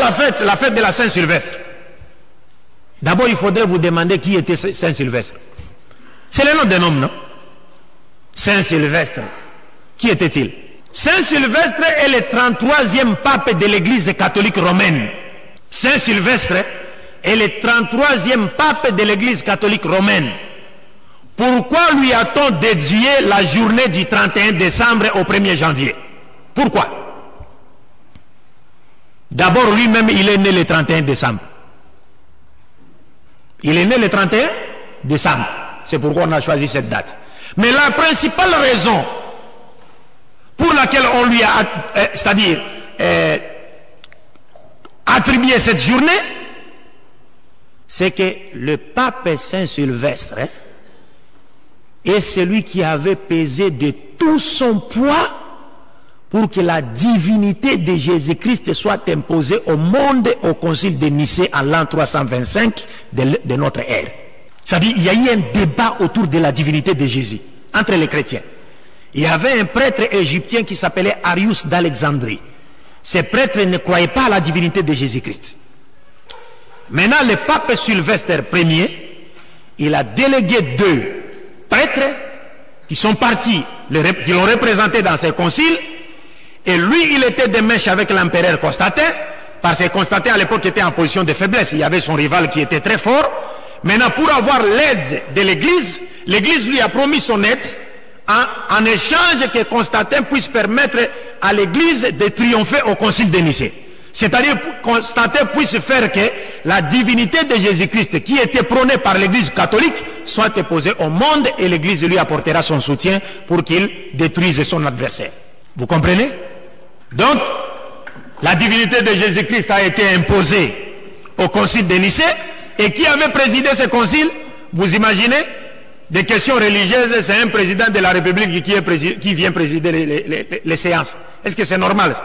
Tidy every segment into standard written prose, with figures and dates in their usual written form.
la fête de la Saint-Sylvestre. D'abord, il faudrait vous demander qui était Saint-Sylvestre. C'est le nom d'un homme, non? Saint-Sylvestre. Qui était-il? Saint-Sylvestre est le 33e pape de l'Église catholique romaine. Saint-Sylvestre est le 33e pape de l'Église catholique romaine. Pourquoi lui a-t-on dédié la journée du 31 décembre au 1er janvier? Pourquoi? D'abord, lui-même, il est né le 31 décembre. Il est né le 31 décembre. C'est pourquoi on a choisi cette date. Mais la principale raison pour laquelle on lui a, c'est-à-dire attribué cette journée, c'est que le pape Saint-Sylvestre est celui qui avait pesé de tout son poids pour que la divinité de Jésus-Christ soit imposée au monde au concile de Nicée en l'an 325 de notre ère. C'est-à-dire, il y a eu un débat autour de la divinité de Jésus entre les chrétiens. Il y avait un prêtre égyptien qui s'appelait Arius d'Alexandrie. Ce prêtre ne croyait pas à la divinité de Jésus-Christ. Maintenant, le pape Sylvestre Ier, il a délégué 2 prêtres qui sont partis, qui l'ont représenté dans ses conciles, et lui, il était de mèche avec l'empereur Constantin, parce que Constantin à l'époque était en position de faiblesse. Il y avait son rival qui était très fort. Maintenant, pour avoir l'aide de l'Église, l'Église lui a promis son aide en échange que Constantin puisse permettre à l'Église de triompher au concile de Nicée. C'est-à-dire que Constantin puisse faire que la divinité de Jésus-Christ, qui était prônée par l'Église catholique, soit imposée au monde, et l'Église lui apportera son soutien pour qu'il détruise son adversaire. Vous comprenez? Donc, la divinité de Jésus-Christ a été imposée au concile de Nicée. Et qui avait présidé ce concile? Vous imaginez? Des questions religieuses, c'est un président de la République qui vient présider les séances. Est-ce que c'est normal?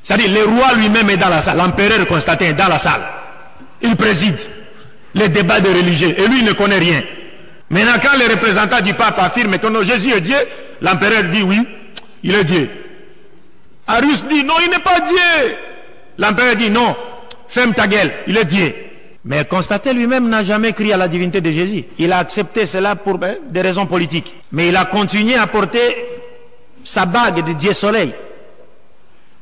C'est-à-dire, le roi lui-même est dans la salle, l'empereur Constantin est dans la salle. Il préside les débats de religieux, et lui il ne connaît rien. Maintenant, quand les représentants du pape affirment que non, Jésus est Dieu, l'empereur dit oui, il est Dieu. Arius dit non, il n'est pas Dieu. L'empereur dit non, ferme ta gueule, il est Dieu. Mais Constantin lui-même n'a jamais crié à la divinité de Jésus. Il a accepté cela pour des raisons politiques. Mais il a continué à porter sa bague de Dieu Soleil.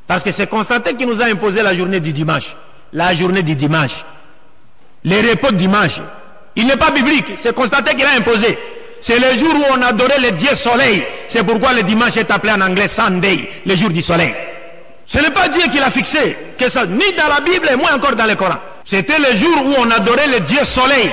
Parce que c'est Constantin qui nous a imposé la journée du dimanche. La journée du dimanche. Les repos de dimanche. Il n'est pas biblique. C'est Constantin qui l'a imposé. C'est le jour où on adorait le Dieu Soleil. C'est pourquoi le dimanche est appelé en anglais Sunday, le jour du soleil. Ce n'est pas Dieu qui l'a fixé. Que ça, ni dans la Bible et moins encore dans le Coran. C'était le jour où on adorait le Dieu Soleil.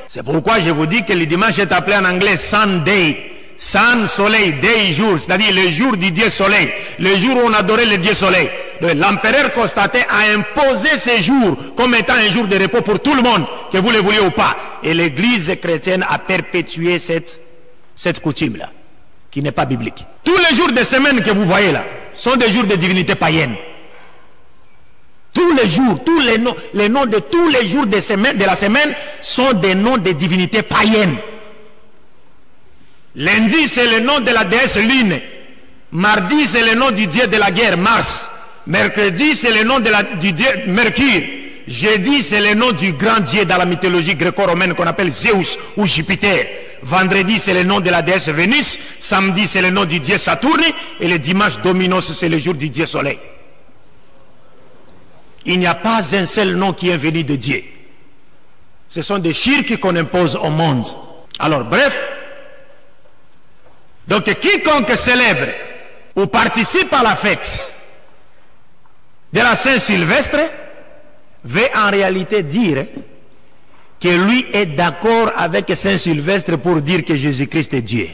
C'est pourquoi je vous dis que le dimanche est appelé en anglais Sunday. Sun, soleil, day, jour, c'est-à-dire le jour du Dieu Soleil, le jour où on adorait le Dieu Soleil. L'empereur Constantin a imposé ce jour comme étant un jour de repos pour tout le monde, que vous le vouliez ou pas. Et l'Église chrétienne a perpétué cette coutume-là, qui n'est pas biblique. Tous les jours de semaine que vous voyez là, sont des jours de divinité païenne. Tous les jours, tous les noms de tous les jours de la semaine sont des noms de divinités païennes. Lundi, c'est le nom de la déesse Lune. Mardi, c'est le nom du dieu de la guerre, Mars. Mercredi, c'est le nom du dieu Mercure. Jeudi, c'est le nom du grand dieu dans la mythologie gréco-romaine qu'on appelle Zeus ou Jupiter. Vendredi, c'est le nom de la déesse Vénus. Samedi, c'est le nom du dieu Saturne. Et le dimanche, Dominos, c'est le jour du dieu Soleil. Il n'y a pas un seul nom qui est venu de Dieu. Ce sont des shirks qu'on impose au monde. Alors, bref. Donc, quiconque célèbre ou participe à la fête de la Saint-Sylvestre veut en réalité dire que lui est d'accord avec Saint-Sylvestre pour dire que Jésus-Christ est Dieu.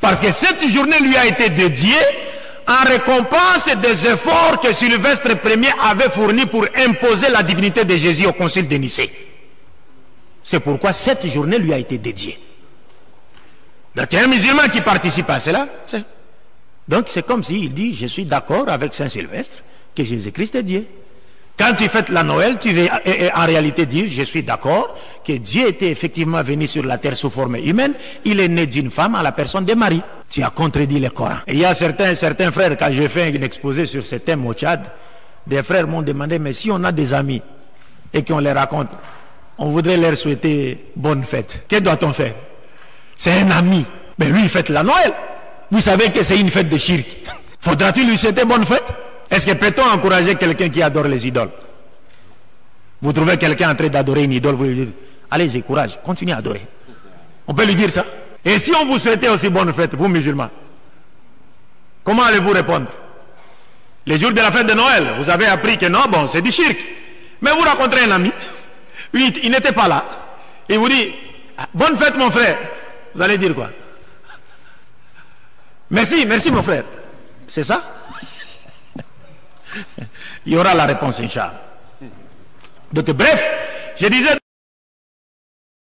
Parce que cette journée lui a été dédiée en récompense des efforts que Sylvestre Ier avait fournis pour imposer la divinité de Jésus au concile de Nicée. C'est pourquoi cette journée lui a été dédiée. Donc il y a un musulman qui participe à cela. Donc c'est comme s'il dit, je suis d'accord avec Saint-Sylvestre que Jésus-Christ est Dieu. Quand tu fêtes la Noël, tu veux en réalité dire, je suis d'accord que Dieu était effectivement venu sur la terre sous forme humaine, il est né d'une femme à la personne de Marie. Tu as contredit le Coran. Et il y a certains frères, quand j'ai fait un exposé sur ce thème au Tchad, Des frères m'ont demandé, mais si on a des amis et qu'on les raconte, on voudrait leur souhaiter bonne fête. Que doit-on faire? C'est un ami. Mais lui, il fête la Noël. Vous savez que c'est une fête de shirk. Faudra-t-il lui souhaiter bonne fête? Est-ce que peut-on encourager quelqu'un qui adore les idoles? Vous trouvez quelqu'un en train d'adorer une idole, vous lui dites, allez-y, courage, continuez à adorer. On peut lui dire ça? Et si on vous souhaitait aussi bonne fête, vous musulmans, comment allez-vous répondre? Les jours de la fête de Noël, vous avez appris que non, bon, c'est du shirk. Mais vous rencontrez un ami, lui, il n'était pas là, il vous dit, bonne fête mon frère. Vous allez dire quoi? Merci, merci mon frère. C'est ça? Il y aura la réponse, Inch'Allah. Donc bref, je disais